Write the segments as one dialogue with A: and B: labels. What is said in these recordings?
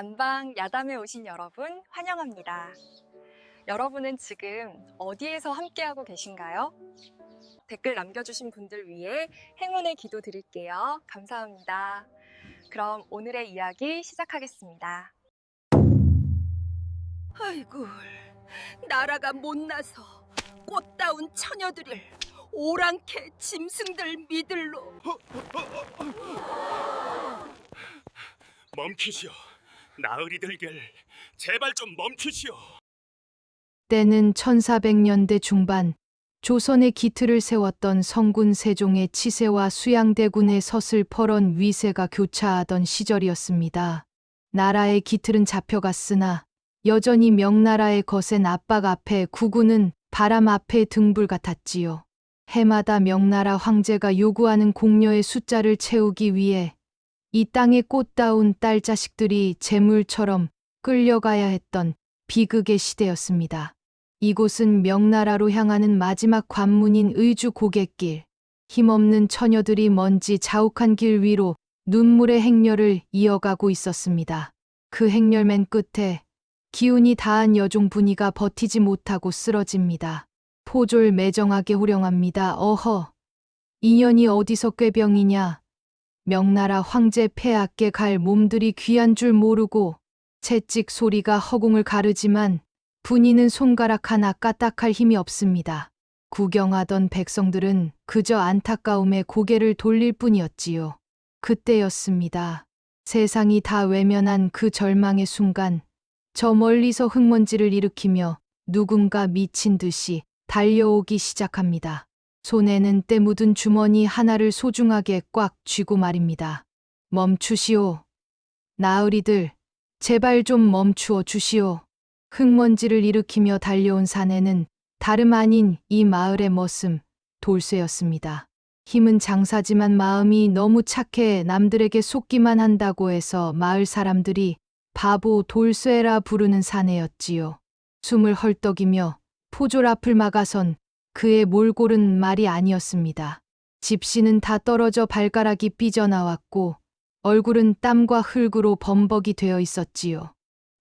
A: 안방 야담에 오신 여러분 환영합니다. 여러분은 지금 어디에서 함께하고 계신가요? 댓글 남겨주신 분들 위해 행운의 기도 드릴게요. 감사합니다. 그럼 오늘의 이야기 시작하겠습니다.
B: 아이고, 나라가 못나서 꽃다운 처녀들을 오랑캐 짐승들 미들로.
C: 멈추시오. 나으리들길 제발 좀 멈추시오.
D: 때는 1400년대 중반 조선의 기틀을 세웠던 성군 세종의 치세와 수양대군의 서슬퍼런 위세가 교차하던 시절이었습니다. 나라의 기틀은 잡혀갔으나 여전히 명나라의 거센 압박 앞에 구군은 바람 앞에 등불 같았지요. 해마다 명나라 황제가 요구하는 공녀의 숫자를 채우기 위해 이 땅의 꽃다운 딸 자식들이 재물처럼 끌려가야 했던 비극의 시대였습니다. 이곳은 명나라로 향하는 마지막 관문인 의주 고갯길. 힘없는 처녀들이 먼지 자욱한 길 위로 눈물의 행렬을 이어가고 있었습니다. 그 행렬 맨 끝에 기운이 다한 여종 분이가 버티지 못하고 쓰러집니다. 포졸 매정하게 호령합니다. 어허, 인연이 어디서 꾀병이냐. 명나라 황제 폐하께 갈 몸들이 귀한 줄 모르고 채찍 소리가 허공을 가르지만 분이는 손가락 하나 까딱할 힘이 없습니다. 구경하던 백성들은 그저 안타까움에 고개를 돌릴 뿐이었지요. 그때였습니다. 세상이 다 외면한 그 절망의 순간, 저 멀리서 흙먼지를 일으키며 누군가 미친 듯이 달려오기 시작합니다. 손에는 때 묻은 주머니 하나를 소중하게 꽉 쥐고 말입니다. 멈추시오. 나으리들, 제발 좀 멈추어 주시오. 흙먼지를 일으키며 달려온 사내는 다름 아닌 이 마을의 머슴, 돌쇠였습니다. 힘은 장사지만 마음이 너무 착해 남들에게 속기만 한다고 해서 마을 사람들이 바보 돌쇠라 부르는 사내였지요. 숨을 헐떡이며 포졸 앞을 막아선 그의 몰골은 말이 아니었습니다. 집시는 다 떨어져 발가락이 삐져나왔고 얼굴은 땀과 흙으로 범벅이 되어 있었지요.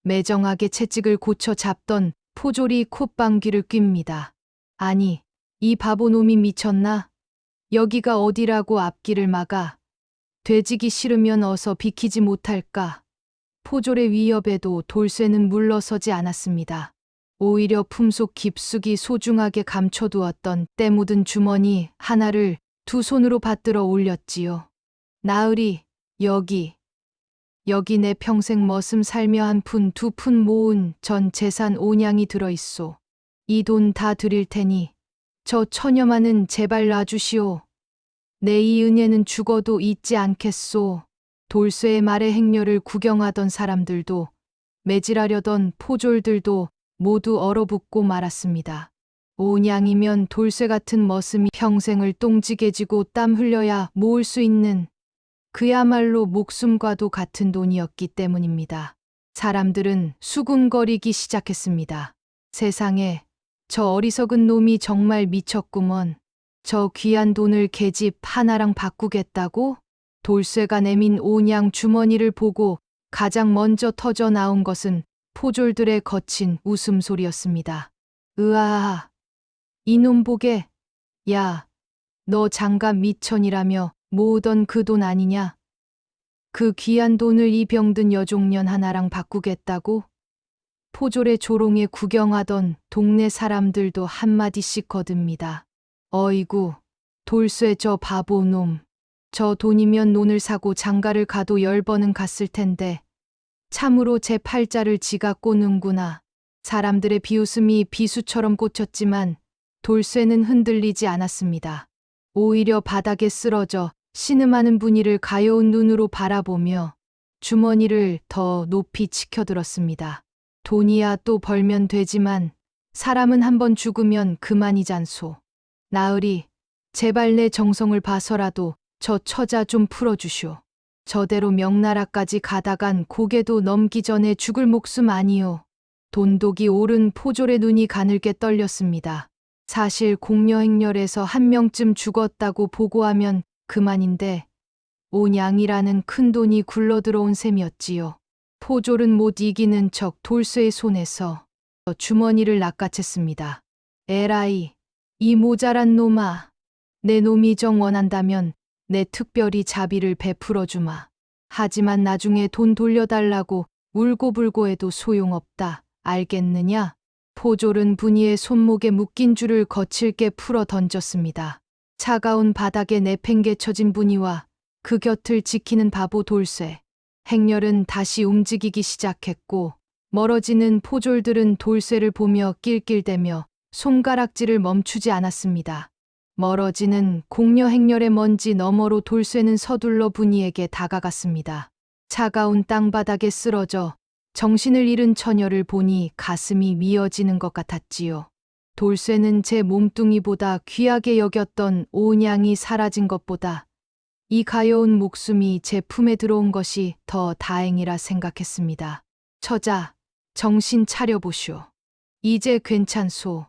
D: 매정하게 채찍을 고쳐 잡던 포졸이 콧방귀를 낍니다. 아니, 이 바보놈이 미쳤나? 여기가 어디라고 앞길을 막아. 되지기 싫으면 어서 비키지 못할까? 포졸의 위협에도 돌쇠는 물러서지 않았습니다. 오히려 품속 깊숙이 소중하게 감춰두었던 때 묻은 주머니 하나를 두 손으로 받들어 올렸지요. 나으리, 여기 내 평생 머슴 살며 한 푼 두 푼 모은 전 재산 5냥이 들어있소. 이 돈 다 드릴 테니 저 처녀만은 제발 놔주시오. 내 이 은혜는 죽어도 잊지 않겠소. 돌쇠의 말의 행렬을 구경하던 사람들도 매질하려던 포졸들도 모두 얼어붙고 말았습니다. 5냥이면 돌쇠 같은 머슴이 평생을 똥지게지고 땀 흘려야 모을 수 있는 그야말로 목숨과도 같은 돈이었기 때문입니다. 사람들은 수군거리기 시작했습니다. 세상에, 저 어리석은 놈이 정말 미쳤구먼. 저 귀한 돈을 계집 하나랑 바꾸겠다고? 돌쇠가 내민 5냥 주머니를 보고 가장 먼저 터져 나온 것은 포졸들의 거친 웃음소리였습니다. 으아, 이놈 보게. 야, 너 장갑 미천이라며 모으던 그 돈 아니냐? 그 귀한 돈을 이 병든 여종년 하나랑 바꾸겠다고? 포졸의 조롱에 구경하던 동네 사람들도 한마디씩 거듭니다. 어이구, 돌쇠 저 바보놈. 저 돈이면 논을 사고 장가를 가도 10번은 갔을 텐데 참으로 제 팔자를 지가 꼬는구나. 사람들의 비웃음이 비수처럼 꽂혔지만 돌쇠는 흔들리지 않았습니다. 오히려 바닥에 쓰러져 신음하는 분이를 가여운 눈으로 바라보며 주머니를 더 높이 치켜들었습니다. 돈이야 또 벌면 되지만 사람은 한번 죽으면 그만이잖소. 나으리, 제발 내 정성을 봐서라도 저 처자 좀 풀어주쇼. 저대로 명나라까지 가다간 고개도 넘기 전에 죽을 목숨 아니오. 돈독이 오른 포졸의 눈이 가늘게 떨렸습니다. 사실 공녀 행렬에서 한 명쯤 죽었다고 보고하면 그만인데 5냥이라는 큰 돈이 굴러들어온 셈이었지요. 포졸은 못 이기는 척 돌쇠의 손에서 주머니를 낚아챘습니다. 에라이, 이 모자란 놈아. 내 놈이 정 원한다면 내 특별히 자비를 베풀어 주마. 하지만 나중에 돈 돌려달라고 울고불고 해도 소용없다. 알겠느냐? 포졸은 분이의 손목에 묶인 줄을 거칠게 풀어 던졌습니다. 차가운 바닥에 내팽개쳐진 분이와 그 곁을 지키는 바보 돌쇠. 행렬은 다시 움직이기 시작했고 멀어지는 포졸들은 돌쇠를 보며 낄낄대며 손가락질을 멈추지 않았습니다. 멀어지는 공려 행렬의 먼지 너머로 돌쇠는 서둘러 분이에게 다가갔습니다. 차가운 땅바닥에 쓰러져 정신을 잃은 처녀를 보니 가슴이 미어지는 것 같았지요. 돌쇠는 제 몸뚱이보다 귀하게 여겼던 온양이 사라진 것보다 이 가여운 목숨이 제 품에 들어온 것이 더 다행이라 생각했습니다. 처자, 정신 차려보쇼. 이제 괜찮소.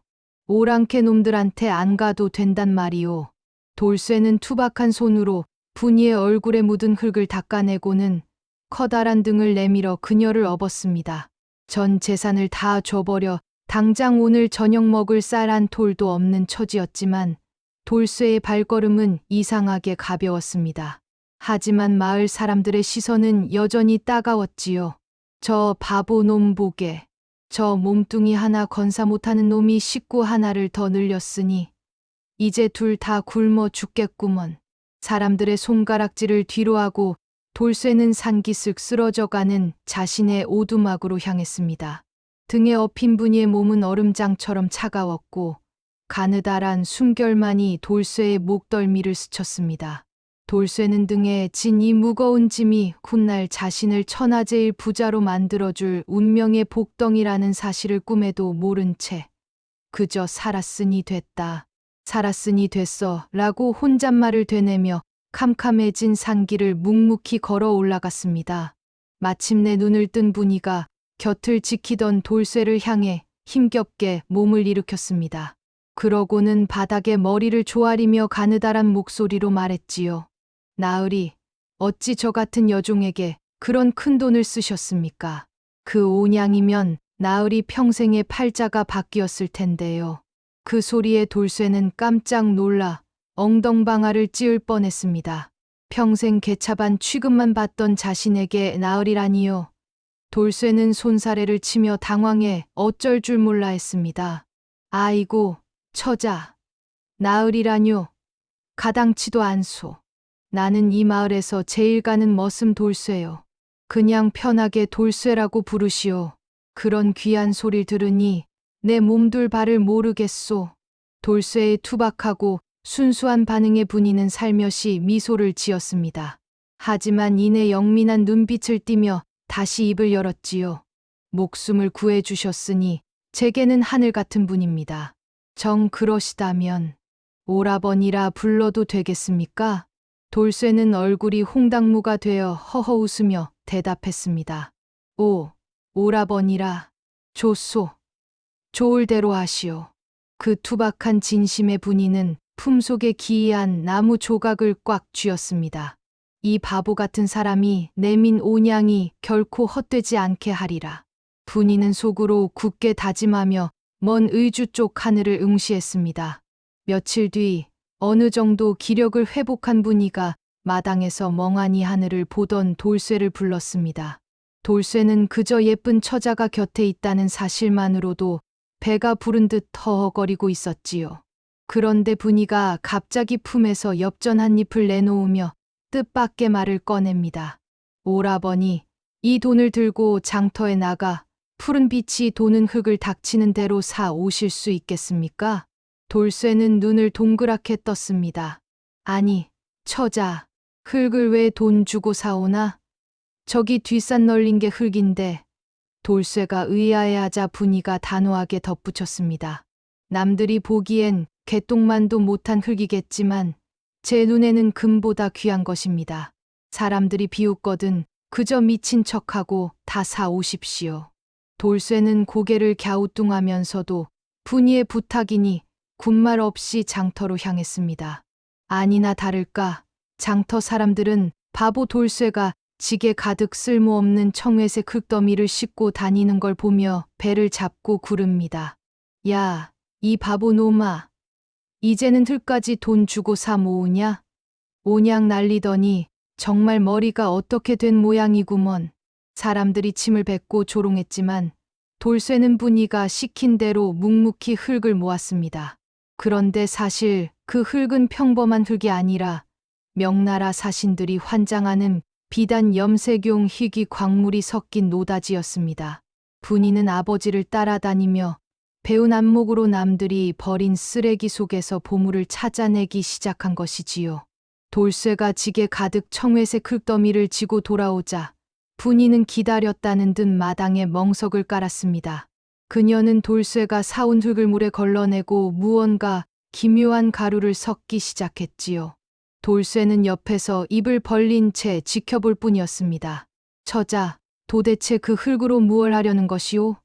D: 오랑캐 놈들한테 안 가도 된단 말이오. 돌쇠는 투박한 손으로 분이의 얼굴에 묻은 흙을 닦아내고는 커다란 등을 내밀어 그녀를 업었습니다. 전 재산을 다 줘버려 당장 오늘 저녁 먹을 쌀 한 톨도 없는 처지였지만 돌쇠의 발걸음은 이상하게 가벼웠습니다. 하지만 마을 사람들의 시선은 여전히 따가웠지요. 저 바보 놈 보게. 저 몸뚱이 하나 건사 못하는 놈이 식구 하나를 더 늘렸으니 이제 둘 다 굶어 죽겠구먼. 사람들의 손가락질을 뒤로하고 돌쇠는 산기슭 쓰러져가는 자신의 오두막으로 향했습니다. 등에 업힌 분이의 몸은 얼음장처럼 차가웠고 가느다란 숨결만이 돌쇠의 목덜미를 스쳤습니다. 돌쇠는 등에 진 이 무거운 짐이 훗날 자신을 천하제일 부자로 만들어줄 운명의 복덩이라는 사실을 꿈에도 모른 채 그저 살았으니 됐다. 살았으니 됐어 라고 혼잣말을 되내며 캄캄해진 산길을 묵묵히 걸어 올라갔습니다. 마침내 눈을 뜬 분이가 곁을 지키던 돌쇠를 향해 힘겹게 몸을 일으켰습니다. 그러고는 바닥에 머리를 조아리며 가느다란 목소리로 말했지요. 나으리, 어찌 저 같은 여종에게 그런 큰 돈을 쓰셨습니까? 그 온양이면 나으리 평생의 팔자가 바뀌었을 텐데요. 그 소리에 돌쇠는 깜짝 놀라 엉덩방아를 찧을 뻔했습니다. 평생 개차반 취급만 받던 자신에게 나으리라니요. 돌쇠는 손사래를 치며 당황해 어쩔 줄 몰라 했습니다. 아이고, 처자. 나으리라뇨. 가당치도 않소. 나는 이 마을에서 제일 가는 머슴 돌쇠요. 그냥 편하게 돌쇠라고 부르시오. 그런 귀한 소리를 들으니 내 몸둘 바를 모르겠소. 돌쇠의 투박하고 순수한 반응에 분이는 살며시 미소를 지었습니다. 하지만 이내 영민한 눈빛을 띠며 다시 입을 열었지요. 목숨을 구해주셨으니 제게는 하늘 같은 분입니다. 정 그러시다면 오라버니라 불러도 되겠습니까? 돌쇠는 얼굴이 홍당무가 되어 허허 웃으며 대답했습니다. 오라버니라. 좋소. 좋을 대로 하시오. 그 투박한 진심의 분이는 품속에 기이한 나무 조각을 꽉 쥐었습니다. 이 바보 같은 사람이 내민 온양이 결코 헛되지 않게 하리라. 분이는 속으로 굳게 다짐하며 먼 의주 쪽 하늘을 응시했습니다. 며칠 뒤 어느 정도 기력을 회복한 분이가 마당에서 멍하니 하늘을 보던 돌쇠를 불렀습니다. 돌쇠는 그저 예쁜 처자가 곁에 있다는 사실만으로도 배가 부른 듯 허허거리고 있었지요. 그런데 분이가 갑자기 품에서 엽전 한 잎을 내놓으며 뜻밖의 말을 꺼냅니다. 오라버니, 이 돈을 들고 장터에 나가 푸른 빛이 도는 흙을 닥치는 대로 사 오실 수 있겠습니까? 돌쇠는 눈을 동그랗게 떴습니다. 아니, 처자, 흙을 왜 돈 주고 사오나? 저기 뒷산 널린 게 흙인데. 돌쇠가 의아해하자 분이가 단호하게 덧붙였습니다. 남들이 보기엔 개똥만도 못한 흙이겠지만 제 눈에는 금보다 귀한 것입니다. 사람들이 비웃거든 그저 미친 척하고 다 사오십시오. 돌쇠는 고개를 갸우뚱하면서도 분이의 부탁이니 군말 없이 장터로 향했습니다. 아니나 다를까 장터 사람들은 바보 돌쇠가 지게 가득 쓸모없는 청회색 흙더미를 싣고 다니는 걸 보며 배를 잡고 구릅니다. 야, 이 바보 놈아. 이제는 들까지 돈 주고 사 모으냐? 오냥 날리더니 정말 머리가 어떻게 된 모양이구먼. 사람들이 침을 뱉고 조롱했지만 돌쇠는 분이가 시킨 대로 묵묵히 흙을 모았습니다. 그런데 사실 그 흙은 평범한 흙이 아니라 명나라 사신들이 환장하는 비단 염색용 희귀 광물이 섞인 노다지였습니다. 분이는 아버지를 따라다니며 배운 안목으로 남들이 버린 쓰레기 속에서 보물을 찾아내기 시작한 것이지요. 돌쇠가 지게 가득 청회색 흙더미를 지고 돌아오자 분이는 기다렸다는 듯 마당에 멍석을 깔았습니다. 그녀는 돌쇠가 사온 흙을 물에 걸러내고 무언가 기묘한 가루를 섞기 시작했지요. 돌쇠는 옆에서 입을 벌린 채 지켜볼 뿐이었습니다. 처자, 도대체 그 흙으로 무얼 하려는 것이오?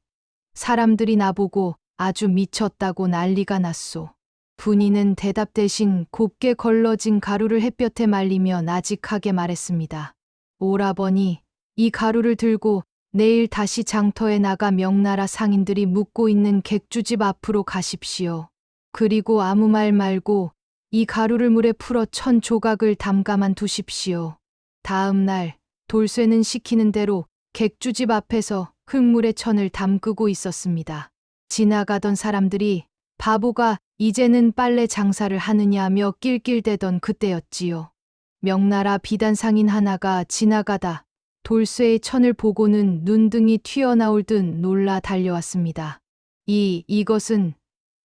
D: 사람들이 나보고 아주 미쳤다고 난리가 났소. 분이는 대답 대신 곱게 걸러진 가루를 햇볕에 말리며 나직하게 말했습니다. 오라버니, 이 가루를 들고 내일 다시 장터에 나가 명나라 상인들이 묵고 있는 객주집 앞으로 가십시오. 그리고 아무 말 말고 이 가루를 물에 풀어 1000 조각을 담가만 두십시오. 다음 날 돌쇠는 시키는 대로 객주집 앞에서 흙물에 천을 담그고 있었습니다. 지나가던 사람들이 바보가 이제는 빨래 장사를 하느냐며 낄낄대던 그때였지요. 명나라 비단 상인 하나가 지나가다 돌쇠의 천을 보고는 눈등이 튀어나올 듯 놀라 달려왔습니다. 이것은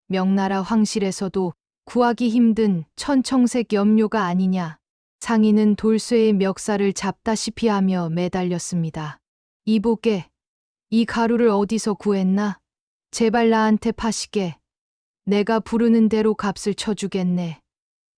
D: 명나라 황실에서도 구하기 힘든 천청색 염료가 아니냐. 상인은 돌쇠의 멱살을 잡다시피 하며 매달렸습니다. 이보게, 이 가루를 어디서 구했나? 제발 나한테 파시게. 내가 부르는 대로 값을 쳐주겠네.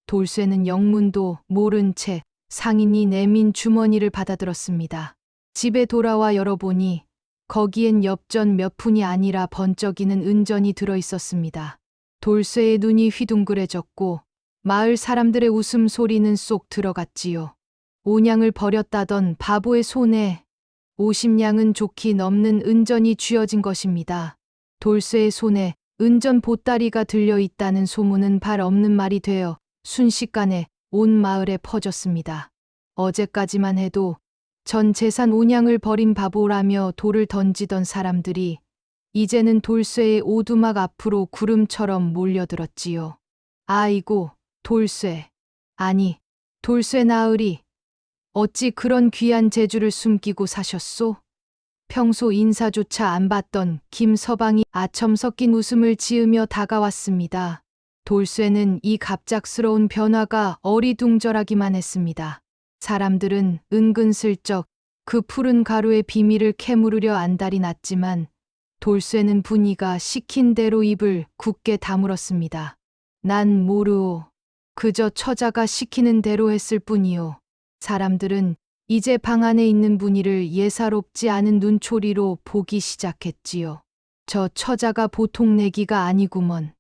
D: 돌쇠는 영문도 모른 채 상인이 내민 주머니를 받아들었습니다. 집에 돌아와 열어보니 거기엔 엽전 몇 푼이 아니라 번쩍이는 은전이 들어있었습니다. 돌쇠의 눈이 휘둥그레졌고 마을 사람들의 웃음소리는 쏙 들어갔지요. 5냥을 버렸다던 바보의 손에 50냥은 좋게 넘는 은전이 쥐어진 것입니다. 돌쇠의 손에 은전 보따리가 들려있다는 소문은 발 없는 말이 되어 순식간에 온 마을에 퍼졌습니다. 어제까지만 해도 전 재산 5냥을 버린 바보라며 돌을 던지던 사람들이 이제는 돌쇠의 오두막 앞으로 구름처럼 몰려들었지요. 아이고, 돌쇠. 아니, 돌쇠 나으리. 어찌 그런 귀한 재주를 숨기고 사셨소? 평소 인사조차 안 받던 김서방이 아첨 섞인 웃음을 지으며 다가왔습니다. 돌쇠는 이 갑작스러운 변화가 어리둥절하기만 했습니다. 사람들은 은근슬쩍 그 푸른 가루의 비밀을 캐물으려 안달이 났지만 돌쇠는 분이가 시킨 대로 입을 굳게 다물었습니다. 난 모르오. 그저 처자가 시키는 대로 했을 뿐이오. 사람들은 이제 방 안에 있는 분이를 예사롭지 않은 눈초리로 보기 시작했지요. 저 처자가 보통 내기가 아니구먼.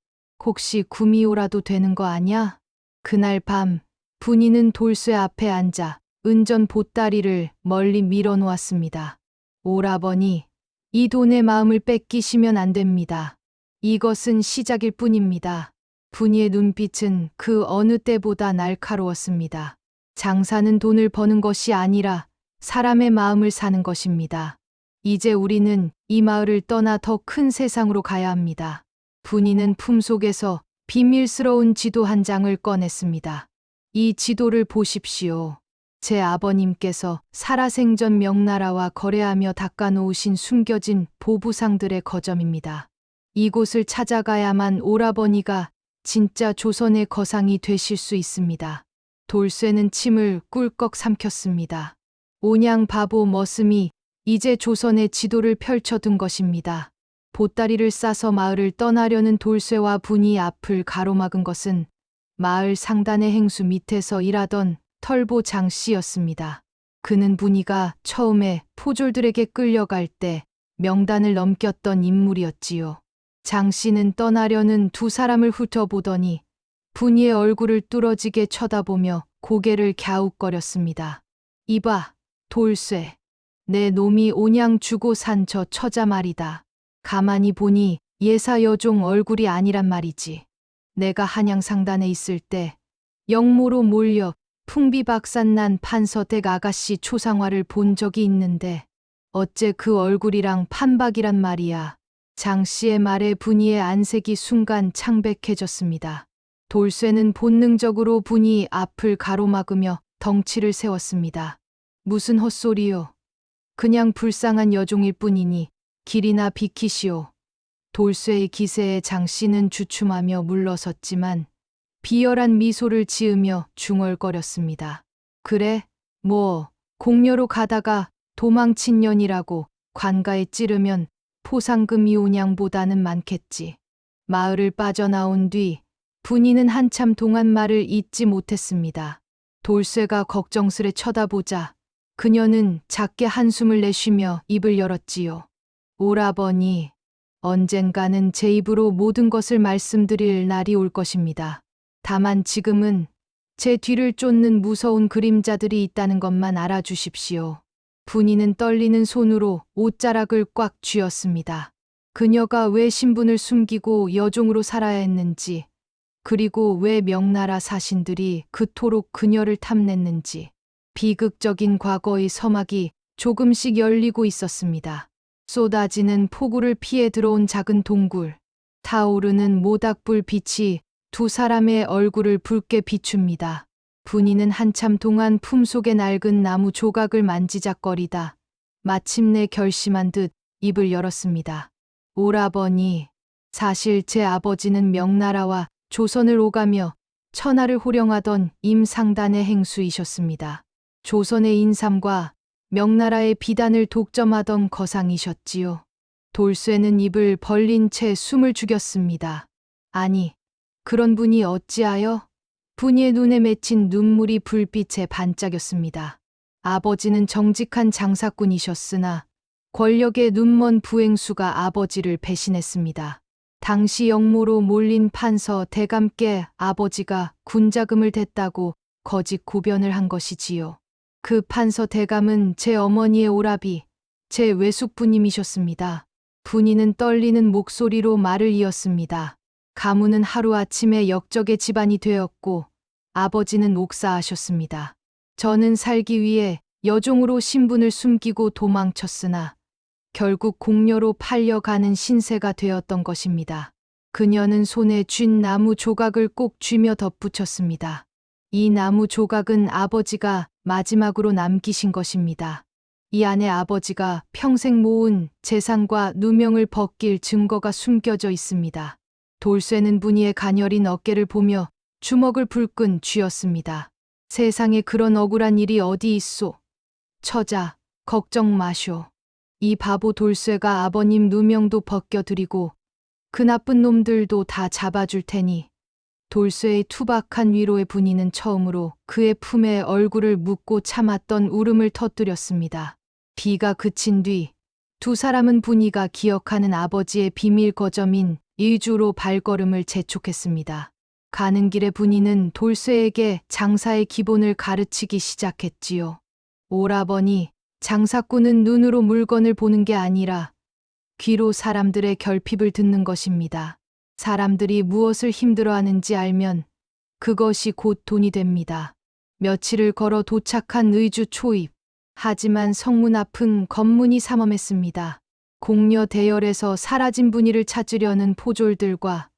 D: 혹시 구미호라도 되는 거 아냐? 그날 밤 분이는 돌쇠 앞에 앉아 은전 보따리를 멀리 밀어놓았습니다. 오라버니, 이 돈의 마음을 뺏기시면 안 됩니다. 이것은 시작일 뿐입니다. 분이의 눈빛은 그 어느 때보다 날카로웠습니다. 장사는 돈을 버는 것이 아니라 사람의 마음을 사는 것입니다. 이제 우리는 이 마을을 떠나 더 큰 세상으로 가야 합니다. 분이는 품속에서 비밀스러운 지도 한 장을 꺼냈습니다. 이 지도를 보십시오. 제 아버님께서 살아생전 명나라와 거래하며 닦아놓으신 숨겨진 보부상들의 거점입니다. 이곳을 찾아가야만 오라버니가 진짜 조선의 거상이 되실 수 있습니다. 돌쇠는 침을 꿀꺽 삼켰습니다. 오냥 바보 머슴이 이제 조선의 지도를 펼쳐둔 것입니다. 보따리를 싸서 마을을 떠나려는 돌쇠와 분이 앞을 가로막은 것은 마을 상단의 행수 밑에서 일하던 털보 장씨였습니다. 그는 분이가 처음에 포졸들에게 끌려갈 때 명단을 넘겼던 인물이었지요. 장씨는 떠나려는 두 사람을 훑어보더니 분이의 얼굴을 뚫어지게 쳐다보며 고개를 갸웃거렸습니다. 이봐, 돌쇠, 내 놈이 온양 주고 산 저 처자 말이다. 가만히 보니 예사 여종 얼굴이 아니란 말이지. 내가 한양상단에 있을 때 영모로 몰려 풍비박산난 판서댁 아가씨 초상화를 본 적이 있는데 어째 그 얼굴이랑 판박이란 말이야. 장 씨의 말에 분이의 안색이 순간 창백해졌습니다. 돌쇠는 본능적으로 분이 앞을 가로막으며 덩치를 세웠습니다. 무슨 헛소리요. 그냥 불쌍한 여종일 뿐이니 길이나 비키시오. 돌쇠의 기세에 장 씨는 주춤하며 물러섰지만 비열한 미소를 지으며 중얼거렸습니다. 그래, 뭐 공녀로 가다가 도망친 년이라고 관가에 찌르면 포상금이 온양보다는 많겠지. 마을을 빠져나온 뒤 분이는 한참 동안 말을 잇지 못했습니다. 돌쇠가 걱정스레 쳐다보자 그녀는 작게 한숨을 내쉬며 입을 열었지요. 오라버니, 언젠가는 제 입으로 모든 것을 말씀드릴 날이 올 것입니다. 다만 지금은 제 뒤를 쫓는 무서운 그림자들이 있다는 것만 알아주십시오. 분이는 떨리는 손으로 옷자락을 꽉 쥐었습니다. 그녀가 왜 신분을 숨기고 여종으로 살아야 했는지, 그리고 왜 명나라 사신들이 그토록 그녀를 탐냈는지, 비극적인 과거의 서막이 조금씩 열리고 있었습니다. 쏟아지는 폭우를 피해 들어온 작은 동굴, 타오르는 모닥불 빛이 두 사람의 얼굴을 붉게 비춥니다. 분이는 한참 동안 품속의 낡은 나무 조각을 만지작거리다 마침내 결심한 듯 입을 열었습니다. 오라버니, 사실 제 아버지는 명나라와 조선을 오가며 천하를 호령하던 임상단의 행수이셨습니다. 조선의 인삼과 명나라의 비단을 독점하던 거상이셨지요. 돌쇠는 입을 벌린 채 숨을 죽였습니다. 아니, 그런 분이 어찌하여? 분이의 눈에 맺힌 눈물이 불빛에 반짝였습니다. 아버지는 정직한 장사꾼이셨으나 권력에 눈먼 부행수가 아버지를 배신했습니다. 당시 영모로 몰린 판서 대감께 아버지가 군자금을 댔다고 거짓 고변을 한 것이지요. 그 판서 대감은 제 어머니의 오라비, 제 외숙부님이셨습니다. 분이는 떨리는 목소리로 말을 이었습니다. 가문은 하루아침에 역적의 집안이 되었고 아버지는 옥사하셨습니다. 저는 살기 위해 여종으로 신분을 숨기고 도망쳤으나 결국 공녀로 팔려가는 신세가 되었던 것입니다. 그녀는 손에 쥔 나무 조각을 꼭 쥐며 덧붙였습니다. 이 나무 조각은 아버지가 마지막으로 남기신 것입니다. 이 안에 아버지가 평생 모은 재산과 누명을 벗길 증거가 숨겨져 있습니다. 돌쇠는 분이의 가녀린 어깨를 보며 주먹을 불끈 쥐었습니다. 세상에 그런 억울한 일이 어디 있소. 처자, 걱정 마쇼. 이 바보 돌쇠가 아버님 누명도 벗겨드리고 그 나쁜 놈들도 다 잡아줄 테니. 돌쇠의 투박한 위로의 분이는 처음으로 그의 품에 얼굴을 묻고 참았던 울음을 터뜨렸습니다. 비가 그친 뒤 두 사람은 분이가 기억하는 아버지의 비밀 거점인 일주로 발걸음을 재촉했습니다. 가는 길에 분이는 돌쇠에게 장사의 기본을 가르치기 시작했지요. 오라버니, 장사꾼은 눈으로 물건을 보는 게 아니라 귀로 사람들의 결핍을 듣는 것입니다. 사람들이 무엇을 힘들어하는지 알면 그것이 곧 돈이 됩니다. 며칠을 걸어 도착한 의주 초입. 하지만 성문 앞은 검문이 삼엄했습니다. 공녀 대열에서 사라진 분이를 찾으려는 포졸들과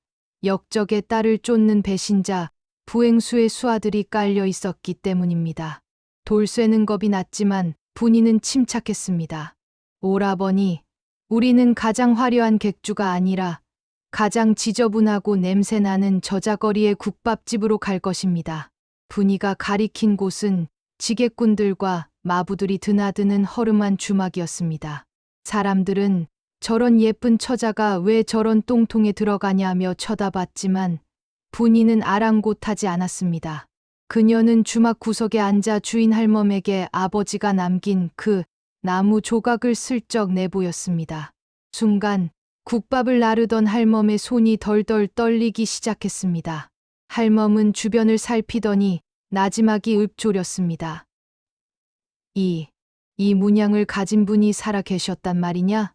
D: 역적의 딸을 쫓는 배신자, 부행수의 수하들이 깔려 있었기 때문입니다. 돌쇠는 겁이 났지만 분이는 침착했습니다. 오라버니, 우리는 가장 화려한 객주가 아니라 가장 지저분하고 냄새나는 저자거리의 국밥집으로 갈 것입니다. 분이가 가리킨 곳은 지게꾼들과 마부들이 드나드는 허름한 주막이었습니다. 사람들은 저런 예쁜 처자가 왜 저런 똥통에 들어가냐며 쳐다봤지만 분이는 아랑곳하지 않았습니다. 그녀는 주막 구석에 앉아 주인 할멈에게 아버지가 남긴 그 나무 조각을 슬쩍 내보였습니다. 순간 국밥을 나르던 할멈의 손이 덜덜 떨리기 시작했습니다. 할멈은 주변을 살피더니 나지막이 읊조렸습니다. 이 이 문양을 가진 분이 살아 계셨단 말이냐?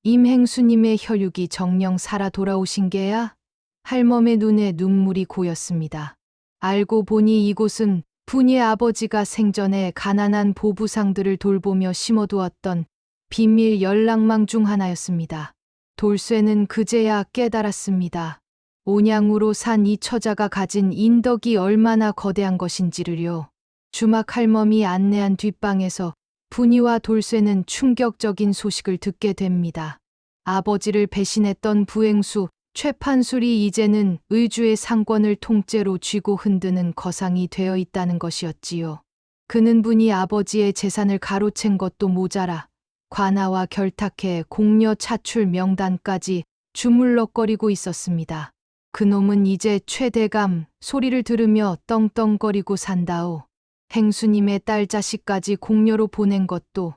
D: 임행수님의 혈육이 정령 살아 돌아오신 게야? 할멈의 눈에 눈물이 고였습니다. 알고 보니 이곳은 분이의 아버지가 생전에 가난한 보부상들을 돌보며 심어두었던 비밀 연락망 중 하나였습니다. 돌쇠는 그제야 깨달았습니다. 온양으로 산 이 처자가 가진 인덕이 얼마나 거대한 것인지를요. 주막 할멈이 안내한 뒷방에서 분이와 돌쇠는 충격적인 소식을 듣게 됩니다. 아버지를 배신했던 부행수 최판술이 이제는 의주의 상권을 통째로 쥐고 흔드는 거상이 되어 있다는 것이었지요. 그는 분이 아버지의 재산을 가로챈 것도 모자라 관아와 결탁해 공녀 차출 명단까지 주물럭거리고 있었습니다. 그놈은 이제 최대감 소리를 들으며 떵떵거리고 산다오. 행수님의 딸 자식까지 공녀로 보낸 것도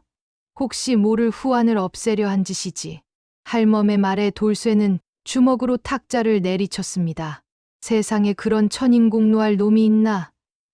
D: 혹시 모를 후환을 없애려 한 짓이지. 할멈의 말에 돌쇠는 주먹으로 탁자를 내리쳤습니다. 세상에 그런 천인공노할 놈이 있나?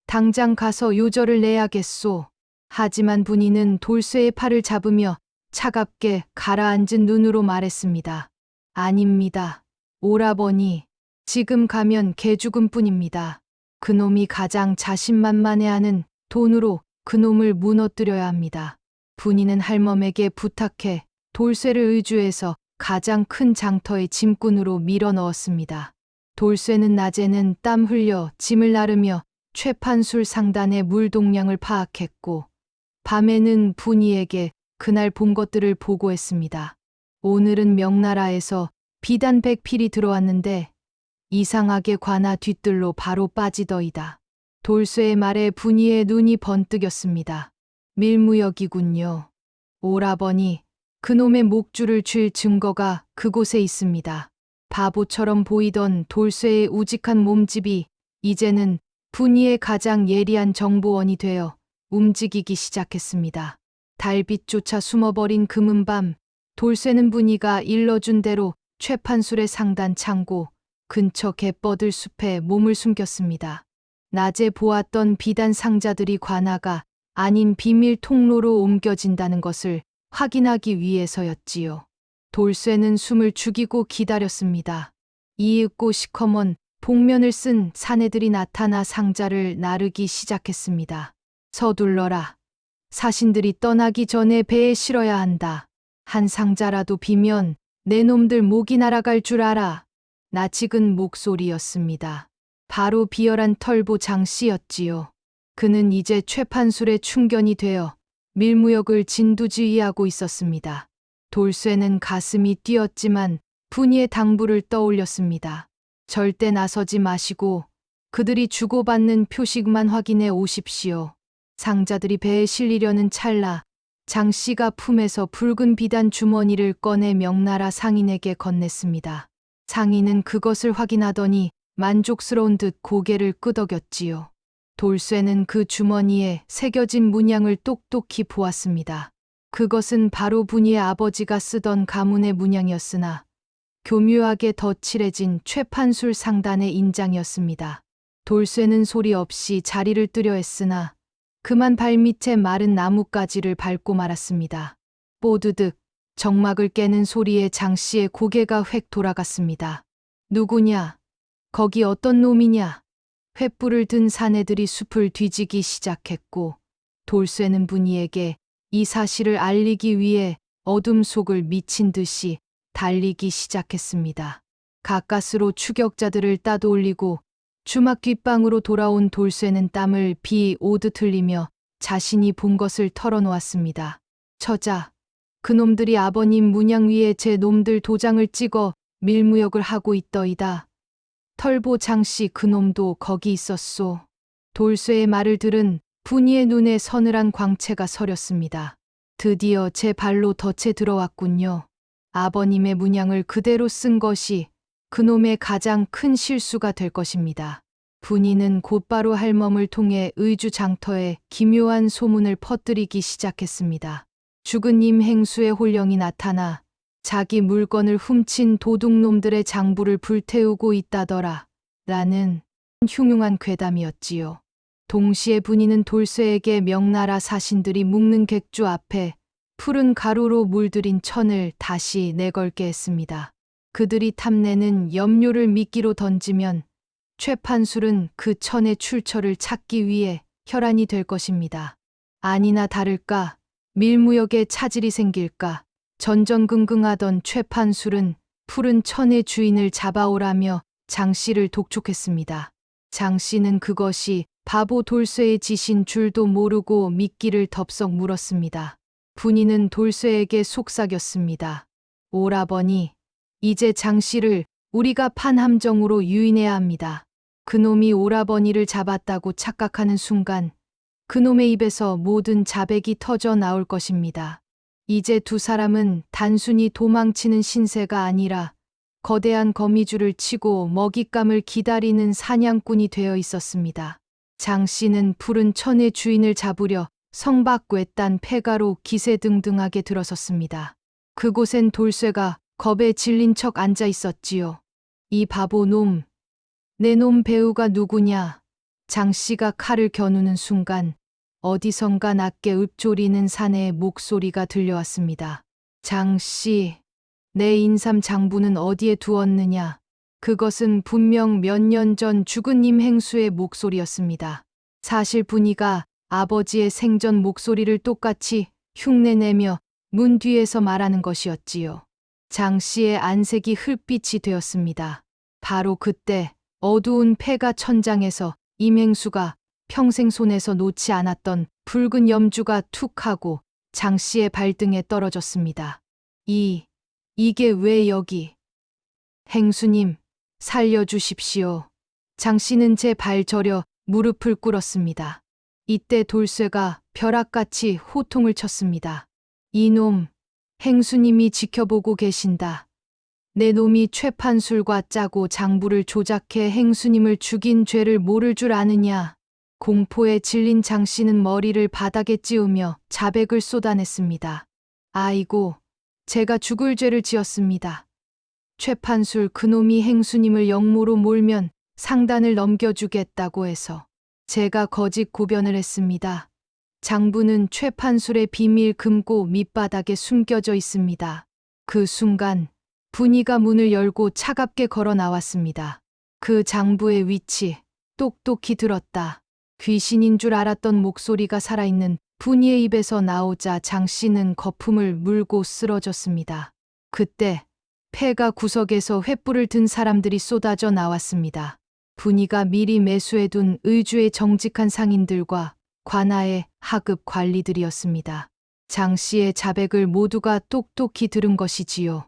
D: 당장 가서 요절을 내야겠소. 하지만 분이는 돌쇠의 팔을 잡으며 차갑게 가라앉은 눈으로 말했습니다. 아닙니다. 오라버니, 지금 가면 개죽음 뿐입니다. 그놈이 가장 자신만만해하는 돈으로 그놈을 무너뜨려야 합니다. 분이는 할멈에게 부탁해 돌쇠를 의주해서 가장 큰 장터의 짐꾼으로 밀어 넣었습니다. 돌쇠는 낮에는 땀 흘려 짐을 나르며 최판술 상단의 물동량을 파악했고 밤에는 분이에게 그날 본 것들을 보고했습니다. 오늘은 명나라에서 비단 100필이 들어왔는데 이상하게 관아 뒤뜰로 바로 빠지더이다. 돌쇠의 말에 분이의 눈이 번뜩였습니다. 밀무역이군요. 오라버니, 그놈의 목줄을 쥘 증거가 그곳에 있습니다. 바보처럼 보이던 돌쇠의 우직한 몸집이 이제는 분이의 가장 예리한 정보원이 되어 움직이기 시작했습니다. 달빛조차 숨어버린 금은밤, 돌쇠는 분이가 일러준 대로 최판술의 상단 창고 근처 갯버들 숲에 몸을 숨겼습니다. 낮에 보았던 비단 상자들이 관아가 아닌 비밀 통로로 옮겨진다는 것을 확인하기 위해서였지요. 돌쇠는 숨을 죽이고 기다렸습니다. 이윽고 시커먼 복면을 쓴 사내들이 나타나 상자를 나르기 시작했습니다. 서둘러라. 사신들이 떠나기 전에 배에 실어야 한다. 한 상자라도 비면 내 놈들 목이 날아갈 줄 알아. 낯익은 목소리였습니다. 바로 비열한 털보 장씨였지요. 그는 이제 최판술의 충견이 되어 밀무역을 진두지휘하고 있었습니다. 돌쇠는 가슴이 뛰었지만 분이의 당부를 떠올렸습니다. 절대 나서지 마시고 그들이 주고받는 표식만 확인해 오십시오. 상자들이 배에 실리려는 찰나 장씨가 품에서 붉은 비단 주머니를 꺼내 명나라 상인에게 건넸습니다. 상인은 그것을 확인하더니 만족스러운 듯 고개를 끄덕였지요. 돌쇠는 그 주머니에 새겨진 문양을 똑똑히 보았습니다. 그것은 바로 분이의 아버지가 쓰던 가문의 문양이었으나 교묘하게 덧칠해진 최판술 상단의 인장이었습니다. 돌쇠는 소리 없이 자리를 뜨려 했으나 그만 발밑에 마른 나뭇가지를 밟고 말았습니다. 뽀드득 정막을 깨는 소리에 장씨의 고개가 획 돌아갔습니다. 누구냐? 거기 어떤 놈이냐? 횃불을 든 사내들이 숲을 뒤지기 시작했고 돌쇠는 분이에게 이 사실을 알리기 위해 어둠 속을 미친 듯이 달리기 시작했습니다. 가까스로 추격자들을 따돌리고 주막 뒷방으로 돌아온 돌쇠는 땀을 비 오듯 흘리며 자신이 본 것을 털어놓았습니다. 처자, 그놈들이 아버님 문양 위에 제 놈들 도장을 찍어 밀무역을 하고 있더이다. 털보 장씨 그놈도 거기 있었소. 돌쇠의 말을 들은 분이의 눈에 서늘한 광채가 서렸습니다. 드디어 제 발로 덫에 들어왔군요. 아버님의 문양을 그대로 쓴 것이 그놈의 가장 큰 실수가 될 것입니다. 분이는 곧바로 할멈을 통해 의주 장터에 기묘한 소문을 퍼뜨리기 시작했습니다. 죽은 임행수의 홀령이 나타나 자기 물건을 훔친 도둑놈들의 장부를 불태우고 있다더라. 라는 흉흉한 괴담이었지요. 동시에 분이는 돌쇠에게 명나라 사신들이 묵는 객주 앞에 푸른 가루로 물들인 천을 다시 내걸게 했습니다. 그들이 탐내는 염료를 미끼로 던지면 최판술은 그 천의 출처를 찾기 위해 혈안이 될 것입니다. 아니나 다를까 밀무역에 차질이 생길까 전전긍긍하던 최판술은 푸른 천의 주인을 잡아오라며 장씨를 독촉했습니다. 장씨는 그것이 바보 돌쇠의 짓인 줄도 모르고 미끼를 덥석 물었습니다. 분이는 돌쇠에게 속삭였습니다. 오라버니, 이제 장씨를 우리가 판함정으로 유인해야 합니다. 그놈이 오라버니를 잡았다고 착각하는 순간 그놈의 입에서 모든 자백이 터져 나올 것입니다. 이제 두 사람은 단순히 도망치는 신세가 아니라 거대한 거미줄을 치고 먹잇감을 기다리는 사냥꾼이 되어 있었습니다. 장씨는 푸른 천의 주인을 잡으려 성박 외딴 폐가로 기세등등하게 들어섰습니다. 그곳엔 돌쇠가 겁에 질린 척 앉아 있었지요. 이 바보 놈, 내 놈 배우가 누구냐? 장씨가 칼을 겨누는 순간 어디선가 낮게 읊조리는 사내의 목소리가 들려왔습니다. 장씨, 내 인삼 장부는 어디에 두었느냐? 그것은 분명 몇 년 전 죽은 임행수의 목소리였습니다. 사실 분이가 아버지의 생전 목소리를 똑같이 흉내내며 문 뒤에서 말하는 것이었지요. 장씨의 안색이 흙빛이 되었습니다. 바로 그때 어두운 폐가 천장에서 임행수가 평생 손에서 놓지 않았던 붉은 염주가 툭 하고 장씨의 발등에 떨어졌습니다. 이게 왜 여기? 행수님, 살려주십시오. 장씨는 제 발 저려 무릎을 꿇었습니다. 이때 돌쇠가 벼락같이 호통을 쳤습니다. 이놈, 행수님이 지켜보고 계신다. 내 놈이 최판술과 짜고 장부를 조작해 행수님을 죽인 죄를 모를 줄 아느냐. 공포에 질린 장씨는 머리를 바닥에 찌우며 자백을 쏟아냈습니다. 아이고, 제가 죽을 죄를 지었습니다. 최판술 그놈이 행수님을 영모로 몰면 상단을 넘겨주겠다고 해서 제가 거짓 고변을 했습니다. 장부는 최판술의 비밀 금고 밑바닥에 숨겨져 있습니다. 그 순간 분이가 문을 열고 차갑게 걸어 나왔습니다. 그 장부의 위치 똑똑히 들었다. 귀신인 줄 알았던 목소리가 살아있는 분이의 입에서 나오자 장씨는 거품을 물고 쓰러졌습니다. 그때 폐가 구석에서 횃불을 든 사람들이 쏟아져 나왔습니다. 분이가 미리 매수해둔 의주의 정직한 상인들과 관아의 하급 관리들이었습니다. 장씨의 자백을 모두가 똑똑히 들은 것이지요.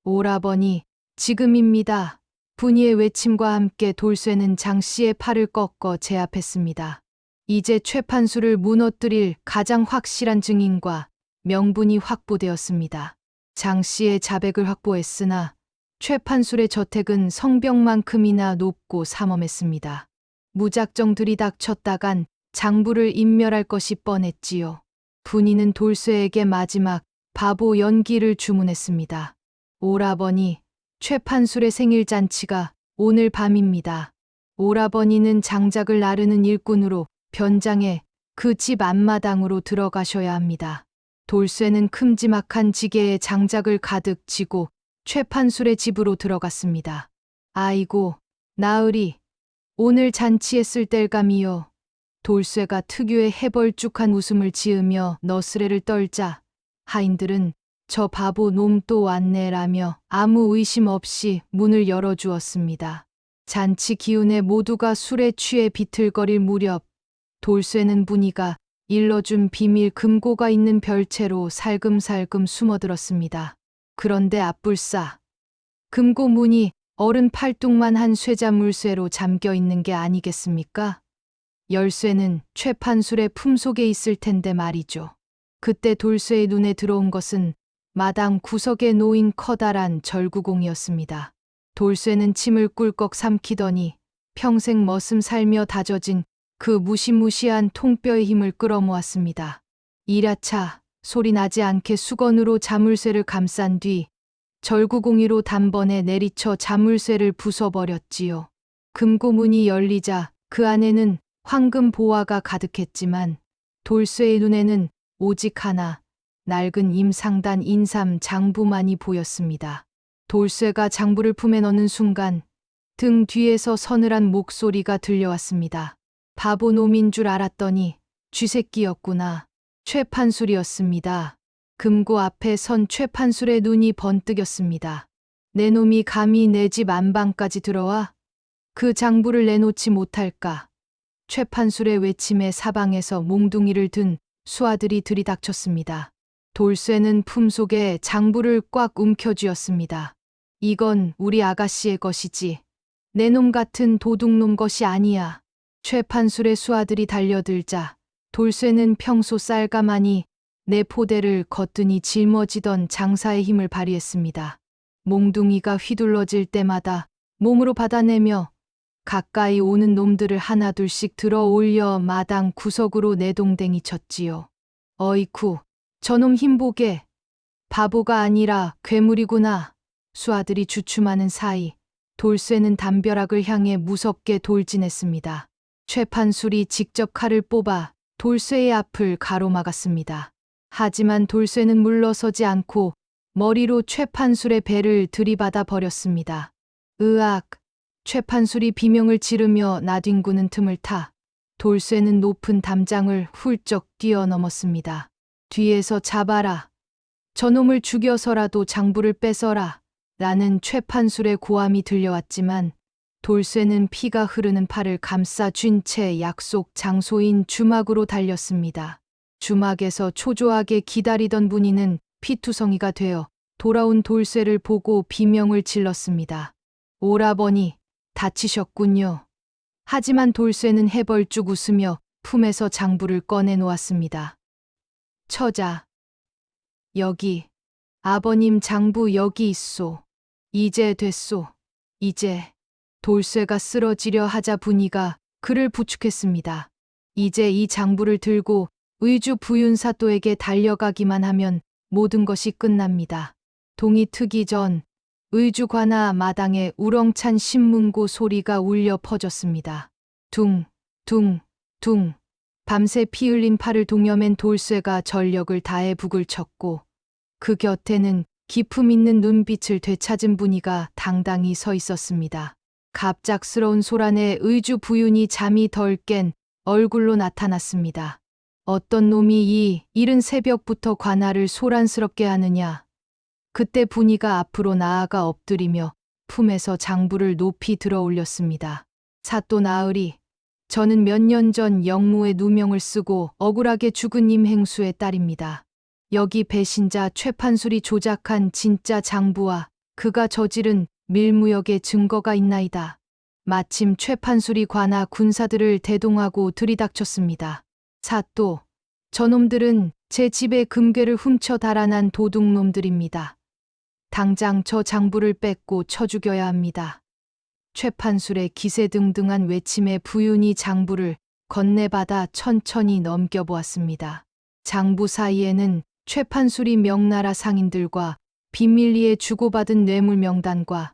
D: 오라버니, 지금입니다. 분이의 외침과 함께 돌쇠는 장씨의 팔을 꺾어 제압했습니다. 이제 최판술을 무너뜨릴 가장 확실한 증인과 명분이 확보되었습니다. 장씨의 자백을 확보했으나 최판술의 저택은 성벽만큼이나 높고 삼엄했습니다. 무작정 들이닥쳤다간 장부를 인멸할 것이 뻔했지요. 분이는 돌쇠에게 마지막 바보 연기를 주문했습니다. 오라버니, 최판술의 생일잔치가 오늘 밤입니다. 오라버니는 장작을 나르는 일꾼으로 변장해 그 집 앞마당으로 들어가셔야 합니다. 돌쇠는 큼지막한 지게에 장작을 가득 쥐고 최판술의 집으로 들어갔습니다. 아이고, 나으리, 오늘 잔치에 쓸 땔감이요. 돌쇠가 특유의 해벌쭉한 웃음을 지으며 너스레를 떨자 하인들은 저 바보 놈 또 왔네라며 아무 의심 없이 문을 열어주었습니다. 잔치 기운에 모두가 술에 취해 비틀거릴 무렵 돌쇠는 분이가 일러준 비밀 금고가 있는 별채로 살금살금 숨어들었습니다. 그런데 앞불싸 금고 문이 어른 팔뚝만 한 쇠자물쇠로 잠겨 있는 게 아니겠습니까? 열쇠는 최판술의 품속에 있을 텐데 말이죠. 그때 돌쇠의 눈에 들어온 것은 마당 구석에 놓인 커다란 절구공이었습니다. 돌쇠는 침을 꿀꺽 삼키더니 평생 머슴 살며 다져진 그 무시무시한 통뼈의 힘을 끌어모았습니다. 이라차 소리 나지 않게 수건으로 자물쇠를 감싼 뒤 절구공이로 단번에 내리쳐 자물쇠를 부숴버렸지요. 금고문이 열리자 그 안에는 황금 보화가 가득했지만 돌쇠의 눈에는 오직 하나, 낡은 임상단 인삼 장부만이 보였습니다. 돌쇠가 장부를 품에 넣는 순간 등 뒤에서 서늘한 목소리가 들려왔습니다. 바보 놈인 줄 알았더니 쥐새끼였구나. 최판술이었습니다. 금고 앞에 선 최판술의 눈이 번뜩였습니다. 내 놈이 감히 내 집 안방까지 들어와 그 장부를 내놓지 못할까. 최판술의 외침에 사방에서 몽둥이를 든 수아들이 들이닥쳤습니다. 돌쇠는 품속에 장부를 꽉 움켜쥐었습니다. 이건 우리 아가씨의 것이지. 내 놈 같은 도둑놈 것이 아니야. 최판술의 수아들이 달려들자 돌쇠는 평소 쌀가마니 내 포대를 거뜬히 짊어지던 장사의 힘을 발휘했습니다. 몽둥이가 휘둘러질 때마다 몸으로 받아내며 가까이 오는 놈들을 하나둘씩 들어 올려 마당 구석으로 내동댕이 쳤지요. 어이쿠, 저놈 힘보게. 바보가 아니라 괴물이구나. 수아들이 주춤하는 사이 돌쇠는 담벼락을 향해 무섭게 돌진했습니다. 최판술이 직접 칼을 뽑아 돌쇠의 앞을 가로막았습니다. 하지만 돌쇠는 물러서지 않고 머리로 최판술의 배를 들이받아 버렸습니다. 으악! 최판술이 비명을 지르며 나뒹구는 틈을 타 돌쇠는 높은 담장을 훌쩍 뛰어넘었습니다. 뒤에서 잡아라. 저놈을 죽여서라도 장부를 뺏어라. 라는 최판술의 고함이 들려왔지만 돌쇠는 피가 흐르는 팔을 감싸 쥔 채 약속 장소인 주막으로 달렸습니다. 주막에서 초조하게 기다리던 분이는 피투성이가 되어 돌아온 돌쇠를 보고 비명을 질렀습니다. 오라버니, 다치셨군요. 하지만 돌쇠는 해벌쭉 웃으며 품에서 장부를 꺼내 놓았습니다. 처자. 여기. 아버님 장부 여기 있소. 이제 됐소. 이제. 돌쇠가 쓰러지려 하자 분이가 그를 부축했습니다. 이제 이 장부를 들고 의주 부윤사또에게 달려가기만 하면 모든 것이 끝납니다. 동이 트기 전 의주 관아 마당에 우렁찬 신문고 소리가 울려 퍼졌습니다. 둥, 둥, 둥. 밤새 피 흘린 팔을 동여맨 돌쇠가 전력을 다해 북을 쳤고 그 곁에는 기품 있는 눈빛을 되찾은 분이가 당당히 서 있었습니다. 갑작스러운 소란에 의주 부윤이 잠이 덜 깬 얼굴로 나타났습니다. 어떤 놈이 이 이른 새벽부터 관아를 소란스럽게 하느냐. 그때 분이가 앞으로 나아가 엎드리며 품에서 장부를 높이 들어 올렸습니다. 사또 나으리, 저는 몇 년 전 영무의 누명을 쓰고 억울하게 죽은 임행수의 딸입니다. 여기 배신자 최판술이 조작한 진짜 장부와 그가 저지른 밀무역의 증거가 있나이다. 마침 최판술이 관아 군사들을 대동하고 들이닥쳤습니다. 사또, 저놈들은 제 집에 금괴를 훔쳐 달아난 도둑놈들입니다. 당장 저 장부를 뺏고 쳐 죽여야 합니다. 최판술의 기세등등한 외침에 부윤이 장부를 건네받아 천천히 넘겨보았습니다. 장부 사이에는 최판술이 명나라 상인들과 비밀리에 주고받은 뇌물 명단과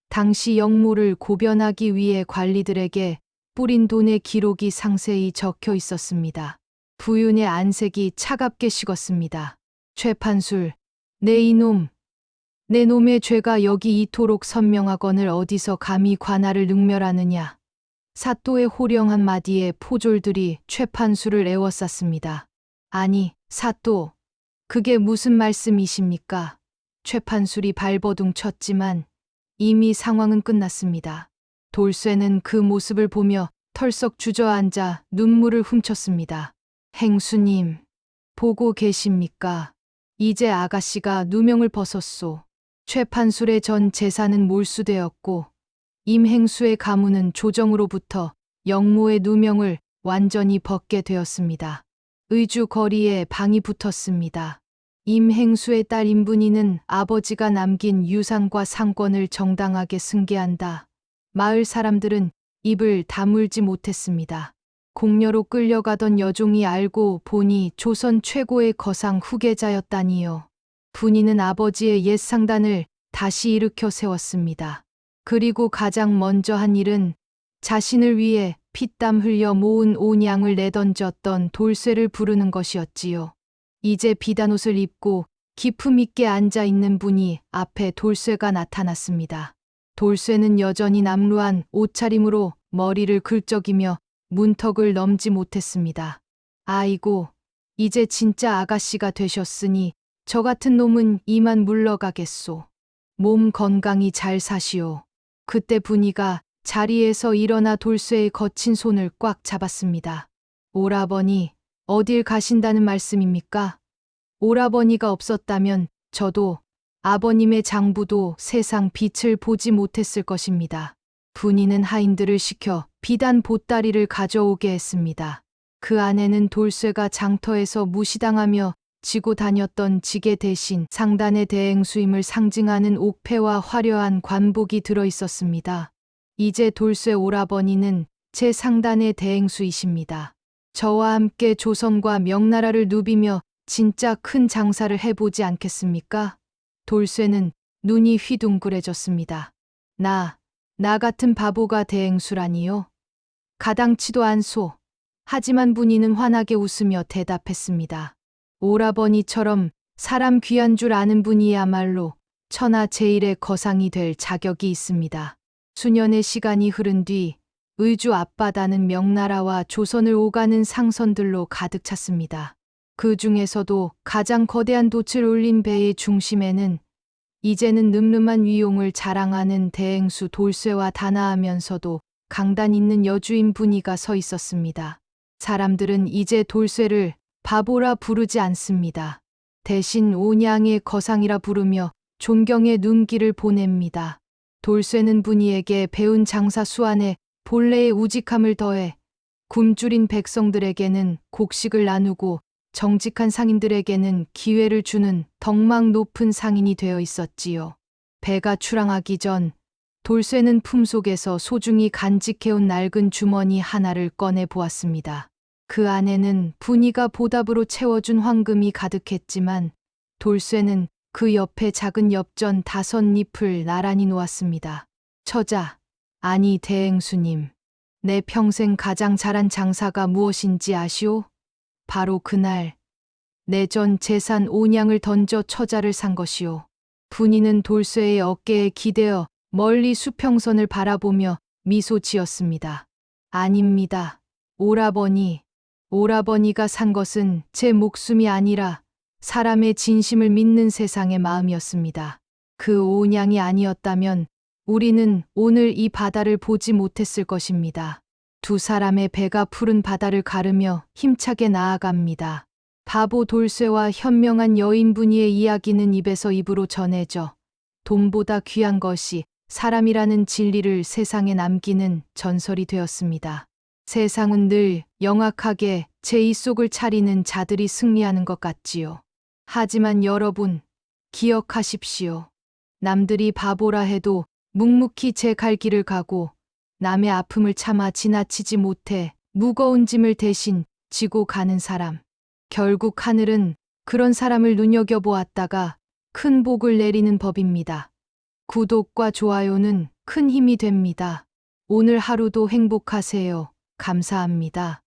D: 당시 영모를 고변하기 위해 관리들에게 뿌린 돈의 기록이 상세히 적혀 있었습니다. 부윤의 안색이 차갑게 식었습니다. 최판술, 내 이놈, 내 놈의 죄가 여기 이토록 선명하거늘 어디서 감히 관아를 능멸하느냐. 사또의 호령한 마디에 포졸들이 최판술을 에워쌌습니다. 아니, 사또, 그게 무슨 말씀이십니까? 최판술이 발버둥 쳤지만 이미 상황은 끝났습니다. 돌쇠는 그 모습을 보며 털썩 주저앉아 눈물을 훔쳤습니다. 행수님, 보고 계십니까? 이제 아가씨가 누명을 벗었소. 최판술의 전 재산은 몰수되었고 임행수의 가문은 조정으로부터 영모의 누명을 완전히 벗게 되었습니다. 의주 거리에 방이 붙었습니다. 임행수의 딸 임분이는 아버지가 남긴 유산과 상권을 정당하게 승계한다. 마을 사람들은 입을 다물지 못했습니다. 공녀로 끌려가던 여종이 알고 보니 조선 최고의 거상 후계자였다니요. 분이는 아버지의 옛 상단을 다시 일으켜 세웠습니다. 그리고 가장 먼저 한 일은 자신을 위해 피땀 흘려 모은 온양을 내던졌던 돌쇠를 부르는 것이었지요. 이제 비단옷을 입고 기품 있게 앉아 있는 분이 앞에 돌쇠가 나타났습니다. 돌쇠는 여전히 남루한 옷차림으로 머리를 긁적이며 문턱을 넘지 못했습니다. 아이고, 이제 진짜 아가씨가 되셨으니 저 같은 놈은 이만 물러가겠소. 몸 건강히 잘 사시오. 그때 분이가 자리에서 일어나 돌쇠의 거친 손을 꽉 잡았습니다. 오라버니, 어딜 가신다는 말씀입니까? 오라버니가 없었다면 저도 아버님의 장부도 세상 빛을 보지 못했을 것입니다. 분이는 하인들을 시켜 비단 보따리를 가져오게 했습니다. 그 안에는 돌쇠가 장터에서 무시당하며 지고 다녔던 지게 대신 상단의 대행수임을 상징하는 옥패와 화려한 관복이 들어 있었습니다. 이제 돌쇠 오라버니는 제 상단의 대행수이십니다. 저와 함께 조선과 명나라를 누비며 진짜 큰 장사를 해보지 않겠습니까? 돌쇠는 눈이 휘둥그레졌습니다. 나 같은 바보가 대행수라니요? 가당치도 않소. 하지만 분이는 환하게 웃으며 대답했습니다. 오라버니처럼 사람 귀한 줄 아는 분이야말로 천하 제일의 거상이 될 자격이 있습니다. 수년의 시간이 흐른 뒤 의주 앞바다는 명나라와 조선을 오가는 상선들로 가득 찼습니다. 그 중에서도 가장 거대한 돛을 올린 배의 중심에는 이제는 늠름한 위용을 자랑하는 대행수 돌쇠와 단아하면서도 강단 있는 여주인 분이가 서 있었습니다. 사람들은 이제 돌쇠를 바보라 부르지 않습니다. 대신 온양의 거상이라 부르며 존경의 눈길을 보냅니다. 돌쇠는 분이에게 배운 장사 수완에 본래의 우직함을 더해 굶주린 백성들에게는 곡식을 나누고 정직한 상인들에게는 기회를 주는 덕망 높은 상인이 되어 있었지요. 배가 출항하기 전 돌쇠는 품속에서 소중히 간직해온 낡은 주머니 하나를 꺼내 보았습니다. 그 안에는 분이가 보답으로 채워준 황금이 가득했지만 돌쇠는 그 옆에 작은 엽전 5잎을 나란히 놓았습니다. 처자, 아니 대행수님, 내 평생 가장 잘한 장사가 무엇인지 아시오? 바로 그날 내 전 재산 5냥을 던져 처자를 산 것이오. 분이는 돌쇠의 어깨에 기대어 멀리 수평선을 바라보며 미소 지었습니다. 아닙니다. 오라버니가 산 것은 제 목숨이 아니라 사람의 진심을 믿는 세상의 마음이었습니다. 그 5냥이 아니었다면 우리는 오늘 이 바다를 보지 못했을 것입니다. 두 사람의 배가 푸른 바다를 가르며 힘차게 나아갑니다. 바보 돌쇠와 현명한 여인분이의 이야기는 입에서 입으로 전해져 돈보다 귀한 것이 사람이라는 진리를 세상에 남기는 전설이 되었습니다. 세상은 늘 영악하게 제 입속을 차리는 자들이 승리하는 것 같지요. 하지만 여러분, 기억하십시오. 남들이 바보라 해도 묵묵히 제 갈 길을 가고 남의 아픔을 참아 지나치지 못해 무거운 짐을 대신 지고 가는 사람. 결국 하늘은 그런 사람을 눈여겨보았다가 큰 복을 내리는 법입니다. 구독과 좋아요는 큰 힘이 됩니다. 오늘 하루도 행복하세요. 감사합니다.